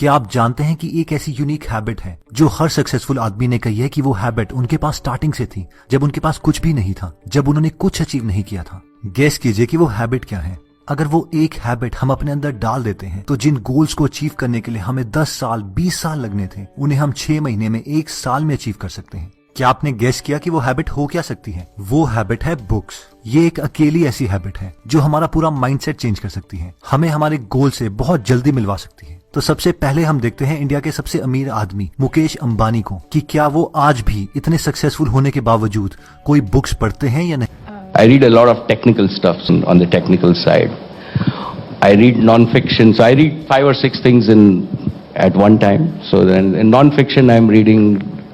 क्या आप जानते हैं कि एक ऐसी यूनिक हैबिट है जो हर सक्सेसफुल आदमी ने कही है कि वो हैबिट उनके पास स्टार्टिंग से थी, जब उनके पास कुछ भी नहीं था, जब उन्होंने कुछ अचीव नहीं किया था। गेस कीजिए कि वो हैबिट क्या है। अगर वो एक हैबिट हम अपने अंदर डाल देते हैं तो जिन गोल्स को अचीव करने के लिए हमें 10 साल 20 साल लगने थे, उन्हें हम 6 महीने में 1 साल में अचीव कर सकते हैं। क्या आपने गेस किया कि वो हैबिट हो क्या सकती है? वो हैबिट है बुक्स। ये एक अकेली ऐसी हैबिट है जो हमारा पूरा माइंडसेट चेंज कर सकती है, हमें हमारे गोल से बहुत जल्दी मिलवा सकती है। तो सबसे पहले हम देखते हैं इंडिया के सबसे अमीर आदमी मुकेश अंबानी को कि क्या वो आज भी इतने सक्सेसफुल होने के बावजूद कोई बुक्स पढ़ते हैं या नहीं। I read a lot of technical stuff on the technical side. I read non-fiction, so I read 5 or 6 things at one time. So then in non-fiction I'm reading,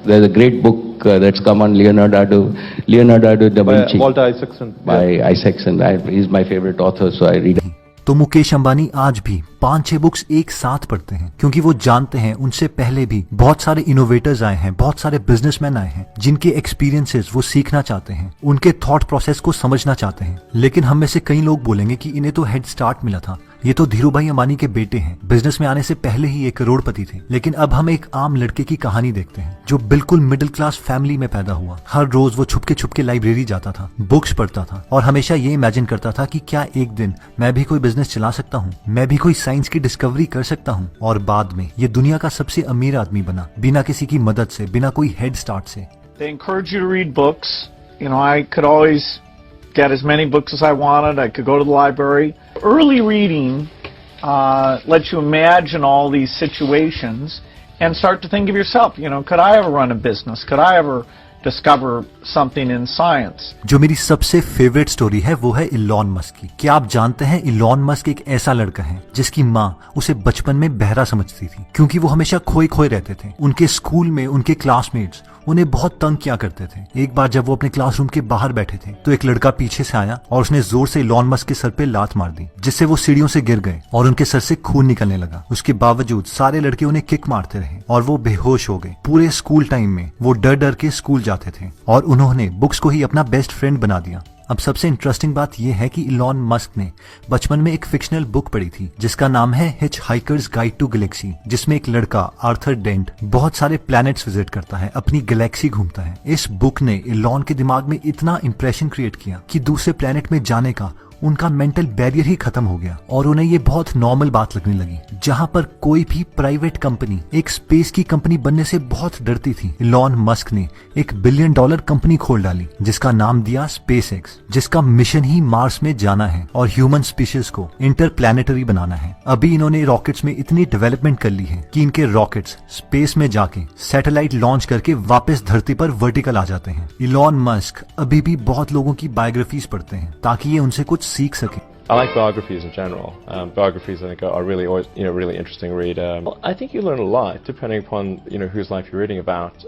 there's a great book that's come on Leonardo da Vinci. Walter Isaacson. By Isaacson. He's my favorite author, so I read. तो मुकेश अंबानी आज भी 5-6 books एक साथ पढ़ते हैं क्योंकि वो जानते हैं उनसे पहले भी बहुत सारे इनोवेटर्स आए हैं, बहुत सारे बिजनेसमैन आए हैं जिनके एक्सपीरियंसेस वो सीखना चाहते हैं, उनके थॉट प्रोसेस को समझना चाहते हैं। लेकिन हम में से कई लोग बोलेंगे कि इन्हें तो हेड स्टार्ट मिला था, ये तो धीरू भाई अंबानी के बेटे हैं, बिजनेस में आने से पहले ही एक करोड़पति थे। लेकिन अब हम एक आम लड़के की कहानी देखते हैं जो बिल्कुल मिडिल क्लास फैमिली में पैदा हुआ। हर रोज वो छुपके छुपके लाइब्रेरी जाता था, बुक्स पढ़ता था और हमेशा ये इमेजिन करता था कि क्या एक दिन मैं भी कोई बिजनेस चला सकता हूँ, मैं भी कोई साइंस की डिस्कवरी कर सकता हूँ। और बाद में ये दुनिया का सबसे अमीर आदमी बना, बिना किसी की मदद से, बिना कोई हेड स्टार्ट से। They encourage you to read books. You know, I could always get as many books as I wanted. I could go to the library. Early reading lets you imagine all these situations and start to think of yourself. You know, could I ever run a business? Could I ever discover something in science? जो मेरी सबसे favourite story है वो है Elon Musk की। क्या आप जानते हैं इलॉन मस्क एक ऐसा लड़का है जिसकी माँ उसे बचपन में बहरा समझती थी क्योंकि वो हमेशा खोए खोए रहते थे। उनके स्कूल में उनके क्लासमेट्स उन्हें बहुत तंग किया करते थे। एक बार जब वो अपने क्लासरूम के बाहर बैठे थे तो एक लड़का पीछे से आया और उसने जोर से इलॉन मस्क के सर पे लात मार दी, जिससे वो सीढ़ियों से गिर गए और उनके सर से खून निकलने लगा। उसके बावजूद सारे लड़के उन्हें किक मारते रहे और वो बेहोश हो गए। पूरे स्कूल टाइम में वो डर डर के स्कूल जाते थे और उन्होंने बुक्स को ही अपना बेस्ट फ्रेंड बना दिया। अब सबसे इंटरेस्टिंग बात यह है कि इलॉन मस्क ने बचपन में एक फिक्शनल बुक पढ़ी थी जिसका नाम है हिचहाइकर्स गाइड टू गैलेक्सी, जिसमें एक लड़का आर्थर डेंट बहुत सारे प्लैनेट्स विजिट करता है, अपनी गैलेक्सी घूमता है। इस बुक ने इलॉन के दिमाग में इतना इंप्रेशन क्रिएट किया कि दूसरे प्लैनेट में जाने का उनका मेंटल बैरियर ही खत्म हो गया और उन्हें ये बहुत नॉर्मल बात लगने लगी। जहां पर कोई भी प्राइवेट कंपनी एक स्पेस की कंपनी बनने से बहुत डरती थी, इलॉन मस्क ने $1 बिलियन कंपनी खोल डाली जिसका नाम दिया स्पेसएक्स, जिसका मिशन ही मार्स में जाना है और ह्यूमन स्पीशीज को इंटरप्लैनेटरी बनाना है। अभी इन्होंने रॉकेट्स में इतनी डेवलपमेंट कर ली है कि इनके रॉकेट्स स्पेस में जाके सैटेलाइट लॉन्च करके वापस धरती पर वर्टिकल आ जाते हैं। इलॉन मस्क अभी भी बहुत लोगों की बायोग्राफीज पढ़ते हैं ताकि ये उनसे कुछ सीख सके। I like biographies in general. Biographies, I think, are really always, really interesting read. I think you learn a lot depending upon, whose life you're reading about.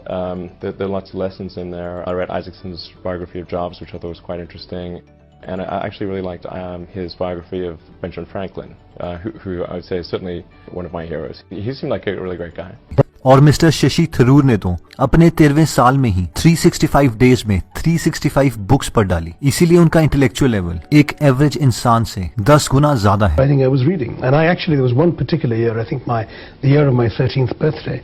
There are lots of lessons in there. I read Isaacson's biography of Jobs, which I thought was quite interesting. And I actually really liked his biography of Benjamin Franklin, who I would say is certainly one of my heroes. He seemed like a really great guy. और mister Shashi Tharoor ने तो अपने 13वें साल में ही 365 days में 365 books पढ़ डाली। इसीलिए उनका इंटेलेक्चुअल लेवल एक एवरेज इंसान से 10 गुना ज्यादा है। I think I was reading, and there was one particular year, I think the year of my 13th birthday,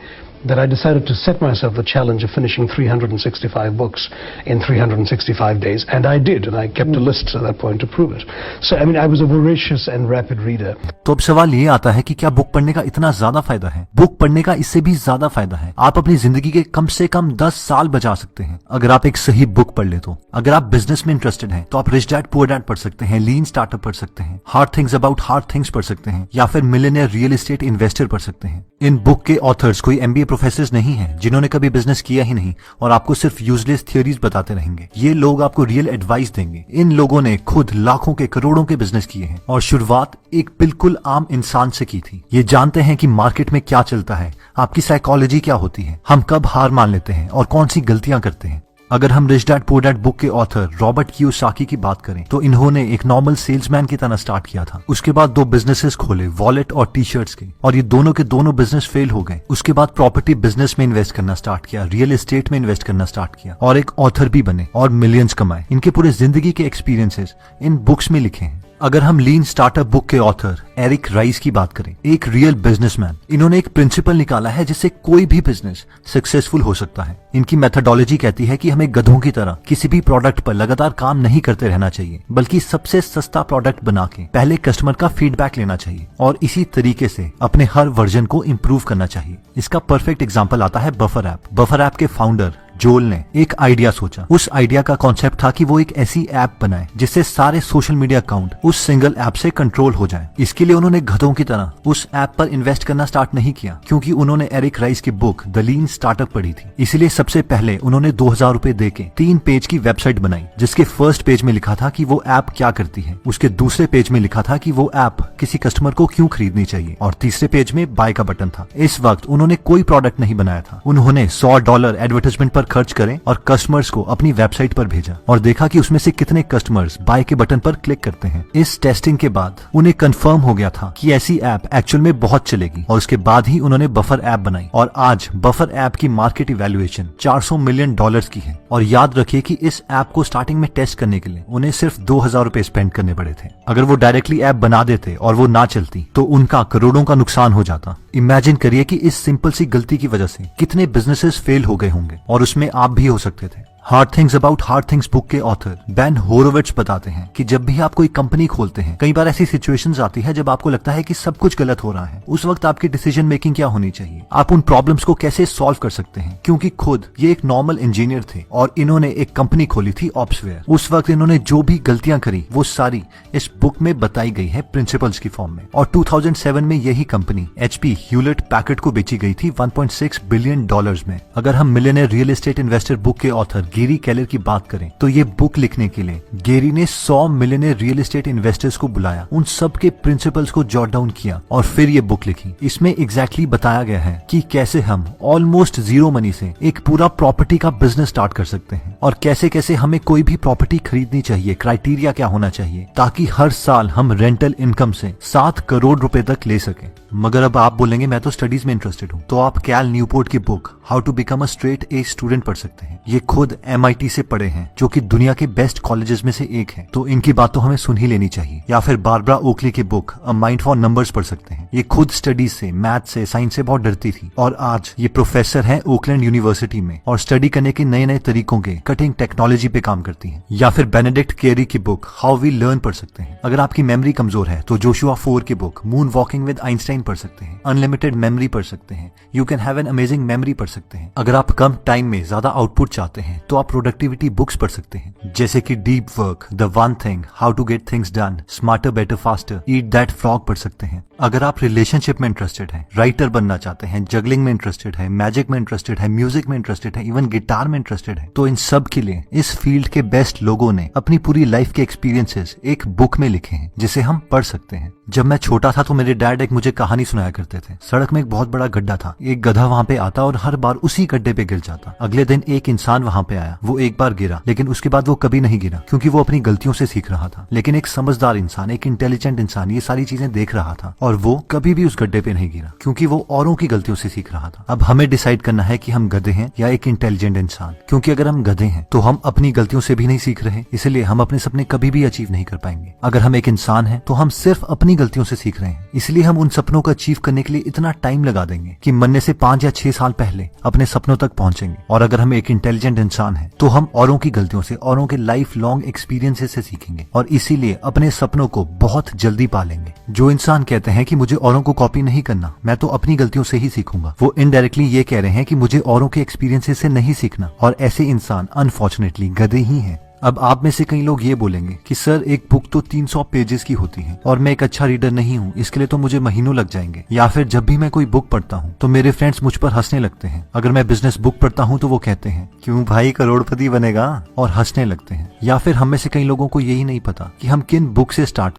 that I decided to set myself the challenge of finishing 365 books in 365 days, and I did, and I kept a list at that point to prove it. So, I was a voracious and rapid reader. तो अब सवाल ये आता है कि क्या book पढ़ने का इतना ज्यादा फायदा है? बुक पढ़ने का इससे भी ज्यादा फायदा है। आप अपनी जिंदगी के कम से कम 10 साल बचा सकते हैं अगर आप एक सही बुक पढ़ ले तो। अगर आप बिजनेस में इंटरेस्टेड हैं तो आप रिच डैड पुअर डैड पढ़ सकते हैं, लीन स्टार्टअप पढ़ सकते हैं, hard things about hard things पढ़ सकते हैं, या फिर मिलियनेयर रियल एस्टेट इन्वेस्टर पढ़ सकते हैं। इन बुक के ऑथर्स कोई MBA प्रोफेसर नहीं है जिन्होंने कभी बिजनेस किया ही नहीं और आपको सिर्फ यूजलेस थियोरीज बताते रहेंगे। ये लोग आपको रियल एडवाइस देंगे। इन लोगों ने खुद लाखों के करोड़ों के बिजनेस किए हैं और शुरुआत एक बिल्कुल आम इंसान से की थी। ये जानते हैं कि मार्केट में क्या चलता है, आपकी साइकोलॉजी क्या होती है, हम कब हार मान लेते हैं और कौन सी गलतियां करते हैं। अगर हम rich dad poor dad book के ऑथर रॉबर्ट कियोसाकी की बात करें तो इन्होंने एक नॉर्मल सेल्समैन की तरह स्टार्ट किया था। उसके बाद 2 बिजनेसेस खोले, वॉलेट और टी शर्ट्स के, और ये दोनों के दोनों बिजनेस फेल हो गए। उसके बाद प्रॉपर्टी बिजनेस में इन्वेस्ट करना स्टार्ट किया, रियल एस्टेट में इन्वेस्ट करना स्टार्ट किया और एक ऑथर भी बने और मिलियंस कमाए। इनके पूरे जिंदगी के एक्सपीरियंसेस इन बुक्स में लिखे हैं। अगर हम लीन स्टार्टअप बुक के ऑथर एरिक राइस की बात करें, एक रियल बिजनेसमैन, इन्होंने एक प्रिंसिपल निकाला है जिससे कोई भी बिजनेस सक्सेसफुल हो सकता है। इनकी मेथोडोलॉजी कहती है कि हमें गधों की तरह किसी भी प्रोडक्ट पर लगातार काम नहीं करते रहना चाहिए, बल्कि सबसे सस्ता प्रोडक्ट बना के पहले कस्टमर का फीडबैक लेना चाहिए और इसी तरीके से अपने हर वर्जन को इम्प्रूव करना चाहिए। इसका परफेक्ट एग्जाम्पल आता है बफर ऐप। बफर ऐप के फाउंडर जोल ने एक आइडिया सोचा। उस आइडिया का कॉन्सेप्ट था कि वो एक ऐसी ऐप बनाए जिससे सारे सोशल मीडिया अकाउंट उस सिंगल ऐप से कंट्रोल हो जाए। इसके लिए उन्होंने गधों की तरह उस ऐप पर इन्वेस्ट करना स्टार्ट नहीं किया, क्योंकि उन्होंने एरिक राइस की बुक द लीन स्टार्टअप पढ़ी थी। इसलिए सबसे पहले उन्होंने 2000 रुपए देके 3 पेज की वेबसाइट बनाई, जिसके फर्स्ट पेज में लिखा था कि वो ऐप क्या करती है, उसके दूसरे पेज में लिखा था कि वो ऐप किसी कस्टमर को क्यों खरीदनी चाहिए, और तीसरे पेज में बाय का बटन था। इस वक्त उन्होंने कोई प्रोडक्ट नहीं बनाया था। उन्होंने $100 एडवर्टाइजमेंट पर खर्च करें और कस्टमर्स को अपनी वेबसाइट पर भेजा और देखा कि उसमें से कितने कस्टमर्स बाय के बटन पर क्लिक करते हैं। इस टेस्टिंग के बाद उन्हें कंफर्म हो गया था कि ऐसी ऐप एक्चुअल में बहुत चलेगी, और उसके बाद ही उन्होंने बफर ऐप बनाई। और आज बफर ऐप की मार्केट इवैल्यूएशन $400 मिलियन की है। और याद रखिए कि इस ऐप को स्टार्टिंग में टेस्ट करने के लिए उन्हें सिर्फ 2000 रुपए स्पेंड करने पड़े थे। अगर वो डायरेक्टली ऐप बना देते और वो ना चलती तो उनका करोड़ों का नुकसान हो जाता। इमेजिन करिए कि इस सिंपल सी गलती की वजह से कितने बिजनेसेस फेल हो गए होंगे, और उसमें आप भी हो सकते थे। Hard things about hard things book के ऑथर बेन होरोविट्ज बताते हैं कि जब भी आप कोई कंपनी खोलते हैं, कई बार ऐसी सिचुएशंस आती है जब आपको लगता है कि सब कुछ गलत हो रहा है। उस वक्त आपकी डिसीजन मेकिंग क्या होनी चाहिए, आप उन प्रॉब्लम्स को कैसे सॉल्व कर सकते हैं। क्योंकि खुद ये एक नॉर्मल इंजीनियर थे और इन्होंने एक कंपनी खोली थी ऑप्सवेयर। उस वक्त इन्होंने जो भी गलतियां करी वो सारी इस बुक में बताई गई है प्रिंसिपल्स की फॉर्म में। और 2007 में यही कंपनी HP ह्यूलेट पैकर्ड को बेची गई थी $1.6 बिलियन में। अगर हम millionaire real estate investor book के ऑथर गेरी केलर की बात करें तो ये बुक लिखने के लिए गेरी ने 100 मिलियनेयर रियल एस्टेट इन्वेस्टर्स को बुलाया, उन सब के प्रिंसिपल्स को जॉट डाउन किया और फिर ये बुक लिखी। इसमें एग्जैक्टली बताया गया है कि कैसे हम ऑलमोस्ट जीरो मनी से एक पूरा प्रॉपर्टी का बिजनेस स्टार्ट कर सकते हैं, और कैसे कैसे हमें कोई भी प्रॉपर्टी खरीदनी चाहिए, क्राइटेरिया क्या होना चाहिए, ताकि हर साल हम रेंटल इनकम से 7 करोड़ रुपए तक ले सके। मगर अब आप बोलेंगे मैं तो स्टडीज में इंटरेस्टेड हूँ, तो आप कैल न्यूपोर्ट की book how to become a straight A student पढ़ सकते हैं। ये खुद MIT से पढ़े हैं, जो कि दुनिया के बेस्ट कॉलेजेस में से एक है, तो इनकी बात तो हमें सुन ही लेनी चाहिए। या फिर बारबरा ओकली की book a mind for numbers पढ़ सकते हैं। ये खुद स्टडीज से, मैथ से, साइंस से बहुत डरती थी, और आज ये प्रोफेसर है ओकलैंड यूनिवर्सिटी में और स्टडी करने के नए नए तरीकों के कटिंग टेक्नोलॉजी पे काम करती है। या फिर बेनेडिक्ट केरी की बुक हाउ वी लर्न पढ़ सकते हैं। अगर आपकी मेमोरी कमजोर है तो जोशुआ 4 की book moon walking with Einstein पढ़ सकते हैं। अनलिमिटेड मेमोरी पढ़ सकते हैं। You can have an amazing memory पढ़ सकते हैं। अगर आप कम टाइम में ज्यादा आउटपुट चाहते हैं तो आप प्रोडक्टिविटी बुक्स पढ़ सकते हैं, जैसे कि deep work, the one thing, how to get things done, smarter better faster, eat that frog पढ़ सकते हैं। अगर आप रिलेशनशिप में इंटरेस्टेड हैं, राइटर बनना चाहते हैं, जगलिंग में इंटरेस्टेड है, मैजिक में इंटरेस्टेड है, म्यूजिक में इंटरेस्टेड है, इवन गिटार में इंटरेस्टेड है, तो इन सब के लिए इस फील्ड के बेस्ट लोगों ने अपनी पूरी लाइफ के एक्सपीरियंसेस एक बुक में लिखे हैं, जिसे हम पढ़ सकते हैं। जब मैं छोटा था तो मेरे डैड एक मुझे कहानी सुनाया करते थे। सड़क में एक बहुत बड़ा गड्ढा था, एक गधा वहां पे आता और हर बार उसी गड्ढे पे गिर जाता। अगले दिन एक इंसान वहां पे आया, वो एक बार गिरा, लेकिन उसके बाद वो कभी नहीं गिरा, क्योंकि वो अपनी गलतियों से सीख रहा था। लेकिन एक समझदार इंसान, एक इंटेलिजेंट इंसान ये सारी चीजें देख रहा था, और वो कभी भी उस गड्ढे पे नहीं गिरा, क्योंकि वो औरों की गलतियों से सीख रहा था। अब हमें डिसाइड करना है कि हम गधे हैं या एक इंटेलिजेंट इंसान, क्योंकि अगर हम गधे हैं तो हम अपनी गलतियों से भी नहीं सीख रहे, इसलिए हम अपने सपने कभी भी अचीव नहीं कर पाएंगे। अगर हम एक इंसान हैं तो हम सिर्फ अपनी गलतियों से सीख रहे हैं, इसलिए हम उन सपनों को अचीव करने के लिए इतना टाइम लगा देंगे कि मरने से 5 या 6 साल पहले अपने सपनों तक पहुंचेंगे। और अगर हम एक इंटेलिजेंट इंसान हैं तो हम औरों की गलतियों से, औरों के लाइफ लॉन्ग एक्सपीरियंसेस से सीखेंगे, और इसीलिए अपने सपनों को बहुत जल्दी पालेंगे। जो इंसान कहते हैं कि मुझे औरों को कॉपी नहीं करना, मैं तो अपनी गलतियों से ही सीखूंगा, वो इनडायरेक्टली ये कह रहे हैं कि मुझे औरों के एक्सपीरियंसेस से नहीं सीखना, और ऐसे इंसान अनफॉर्चुनेटली गधे ही हैं। अब आप में से कई लोग ये बोलेंगे कि सर एक बुक तो 300 पेजेस की होती है और मैं एक अच्छा रीडर नहीं हूँ, इसके लिए तो मुझे महीनों लग जाएंगे। या फिर जब भी मैं कोई बुक पढ़ता हूँ तो मेरे फ्रेंड्स मुझ पर हंसने लगते हैं। अगर मैं बिजनेस बुक पढ़ता हूँ तो वो कहते हैं क्यों भाई करोड़पति बनेगा, और हंसने लगते हैं। या फिर हम में से कई लोगों को यही नहीं पता कि हम किन बुक से स्टार्ट